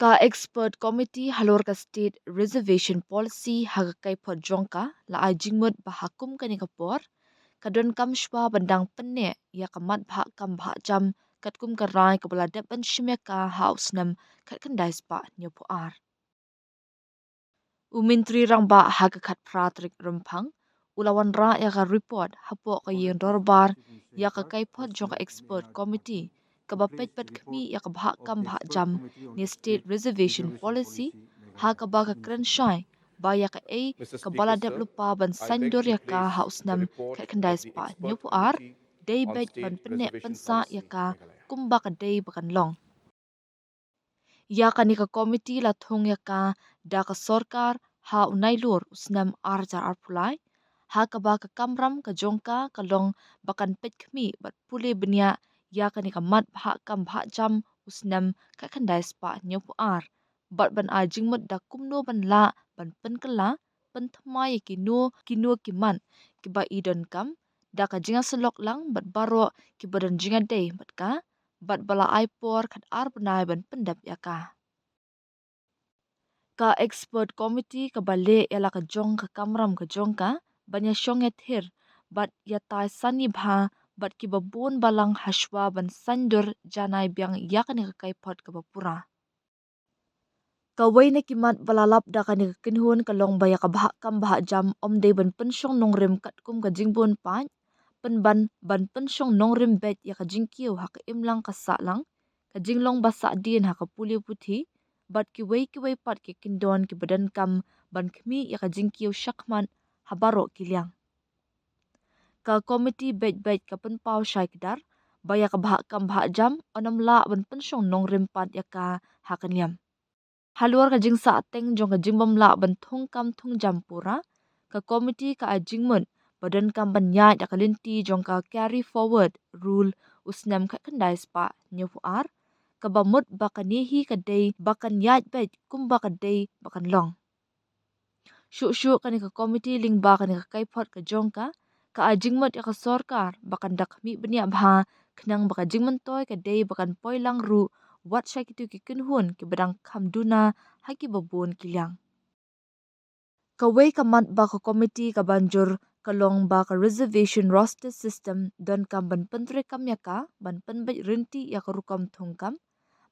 Ka expert committee halor ka state reservation policy haga kai jongka la ajingmut bahakum kani kapor kadon kam shwa bandang penne ya kamat bha kam bha jam katkum ka rai ka bala depan shime ka house nam kat kandai spa nyopo ar. Umintri rang ba haga kat pratrik rempang ulawan ra ya ka report hapo ka yen dorbar ya ka kai jongka expert committee kabapet pat kami ya kabha kam bha jam ni state reservation policy ha ka ba ka kran shai ba ya ka e Mr. ka Speaker, bala sir, develop pa ban I beg sandor to ya ka place house the nam report ka kandai of the spa expert nyopu ar committee day on bet ban state pene reservation pensa ya policy, ka Meghalaya. kumba ka day bakan long ya ka ni ka committee la thong ya ka da ka sorkar ha unai lor usnam ar jar ar pulai ha ka ba ka kamram ka jongka ka long bakan pet khmi bat pule benya ya ka ni ka mat bha kam bha jam usnam ka khandai spa nyopu ar bat ban a jingmut da kumno ban la ban pen kala ban thma ye kino ki man ki ba idon kam da ka jinga selok lang bat baro ki badan jinga dei bat ka bat bala ai por khat ar banai ban pendap ya ka expert committee ka bale ela ka jong ka kamram ka jong ka banya shong ya thir bat ya tai sani bha bat ki babon balang hashwa ban sandur janai byang yakani ka kai pot ka bapura ka waina ki mat balalap da ka ni ka kinhun ka long baya ka bha kam bha jam om de ban penshong nong rem kat kum ka jingbon pan ban penshong nong rem bet ya ka jingkiu ha ka imlang ka sa lang ka jinglong ba sa din ha ka puli puthi bat ki wei pat ki kindon ki badan kam ban khmi ya ka jingkiu shakman habaro kilyang ka committee bet ka pen pau shai kidar baya ka bha kam bha jam onam la ban penshong nong rem pat ya ka ha kan yam halwar ka jingsa teng jong ka jingbom la ban thong kam thong jam pura ka committee ka ajingmun badan kam ban nyai da kalinti jong ka carry forward rule usnam kha khandai spa nyopu ar ka bamut bakani hi ka dei bakan yat bet kum bakan dei bakan long shu kani ka committee ling ba kani ka kai phot ka jong ka ajingmut ya ka sorkar bakan dak mi bnya bha khnang baka jingman toy ka dei bakan poilang ru wat shakitu ki kunhun ki badang khamduna haki babon kilyang kawai kamat ba ka committee ka banjur kalong ba ka reservation roster system don kam ban pentre kam ya ka ban pen bai rinti ya ka rukam thong kam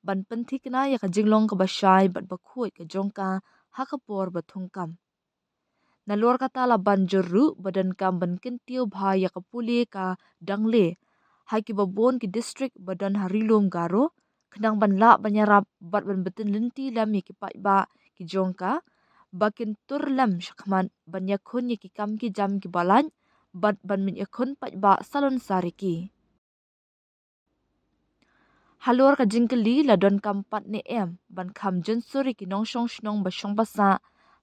ban pen thikna ya ka jinglong ka bashai bat ba khoi ka jongka ha ka por ba thong kam nalor ka tala banjur ru badan kam ban kintiu bha ya ka puli ka dangle hai ki babon ki district badan harilom garo khnang ban la banyarap bat ban betin linti lam ya ki pai ba ki jongka bakin tur lam shakman banya khun ya ki kam ki jam ki balan bat ban min ya khun pai ba salon sariki halor ka jingkali la don kam pat ne em ban kham jun suri ki nong shong shnong ba shong basa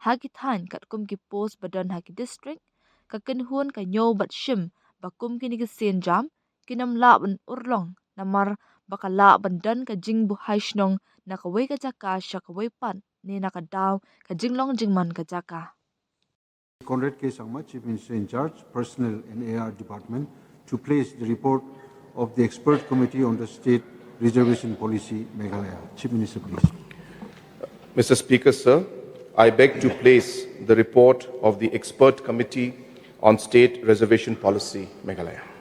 ha ki than kat kum ki post badan ha ki district ka kin huan ka nyo bat shim ba kum ki ni ki sen jam kinam la ban urlong namar baka la ban dan ka jing bu hai shnong na ka wei ka jaka sha ka wei pan ne na ka daw ka jinglong jingman ka jaka Conrad K. Sangma, Chief Minister in Charge, Personnel and AR Department, to place the report of the Expert Committee on the State Reservation Policy, Meghalaya. Chief Minister, please. Mr. Speaker, sir, I beg to place the report of the Expert Committee on State Reservation Policy, Meghalaya.